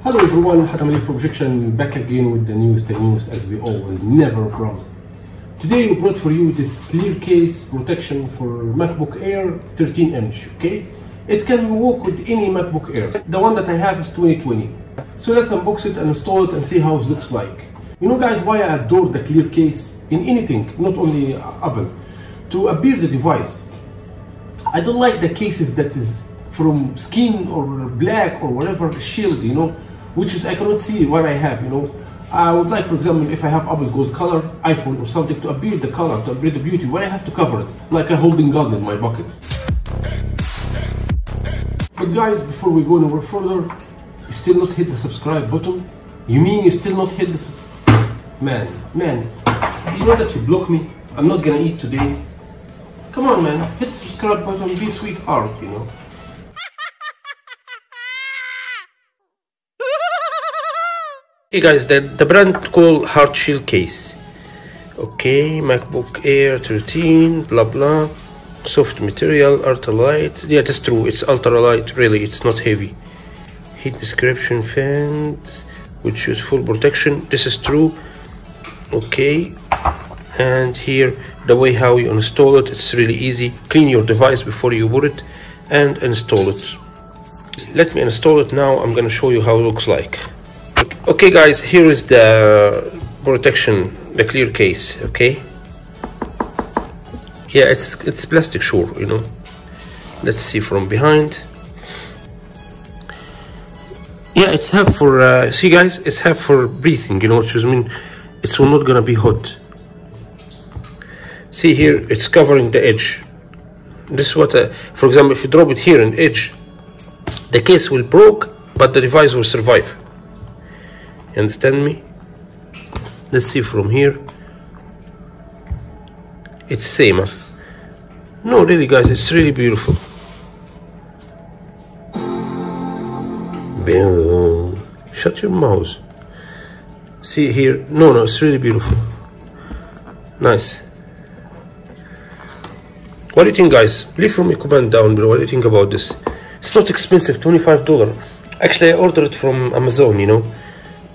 Hello everyone, Hatem for Objection, back again with the newest news as we always never promised. Today we brought for you this ClearCase protection for MacBook Air 13-inch, okay? It can work with any MacBook Air. The one that I have is 2020. So let's unbox it and install it and see how it looks like. You know guys why I adore the ClearCase in anything, not only Apple, to appear the device. I don't like the cases that is from skin or black or whatever shield, you know, which is I cannot see what I have, you know. I would like, for example, if I have Apple gold color iPhone or something, to appear the color, to appear the beauty, where I have to cover it, like a holding gun in my bucket. But guys, before we go anywhere further, you still not hit the subscribe button? You mean you still not hit the Man, you know that you block me? I'm not gonna eat today. Come on man, hit the subscribe button, be sweetheart, you know. Hey guys, the brand called HRUSHEVSKOHO. Okay, MacBook Air 13, blah blah. Soft material, ultralight. Yeah, that's true, it's ultralight, really, it's not heavy. Heat description fans, which use full protection. This is true. Okay, and here the way how you install it, it's really easy. Clean your device before you boot it and install it. Let me install it now. I'm gonna show you how it looks like. Okay guys, here is the protection, the ClearCase. Okay, yeah, it's plastic, sure, you know. Let's see from behind. Yeah, it's half for see guys, it's half for breathing, you know, which means it's not gonna be hot. See here, it's covering the edge. This is what for example, if you drop it here on edge, the case will break, but the device will survive. You understand me? Let's see from here. It's same, huh? No, really guys, it's really beautiful. Shut your mouth. See here, no, it's really beautiful. Nice. What do you think guys? Leave from a comment down below. What do you think about this? It's not expensive, $25. Actually I ordered it from Amazon, you know,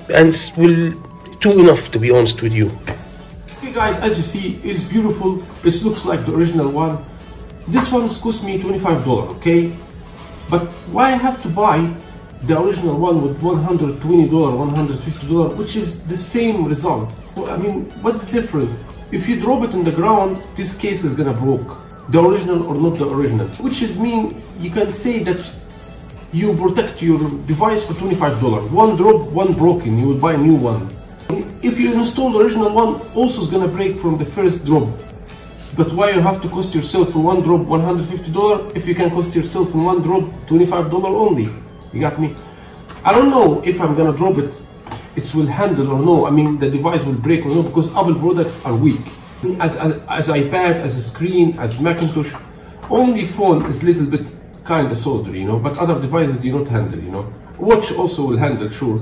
and it's too enough, to be honest with you. Okay guys, as you see, it's beautiful. This looks like the original one. This one cost me $25, okay? But why I have to buy the original one with $120, $150, which is the same result? So, I mean, what's the difference? If you drop it on the ground, this case is gonna break. The original or not the original, which is mean you can say that you protect your device for $25. One drop, one broken, you will buy a new one. If you install the original one, also is gonna break from the first drop. But why you have to cost yourself for one drop $150 if you can cost yourself in one drop $25 only? You got me? I don't know if I'm gonna drop it, it will handle or no. I mean, the device will break or no, because Apple products are weak. As iPad, as a screen, as Macintosh, only phone is a little bit kind of solder, you know, but other devices do not handle, you know. Watch also will handle, sure.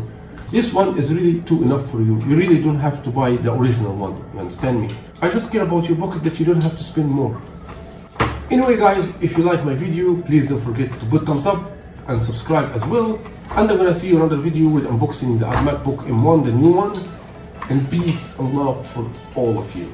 This one is really too enough for you. You really don't have to buy the original one, you understand me? I just care about your pocket, that you don't have to spend more. Anyway guys, if you like my video, please don't forget to put thumbs up and subscribe as well. And I'm gonna see you in another video with unboxing the MacBook M1, the new one. And peace and love for all of you.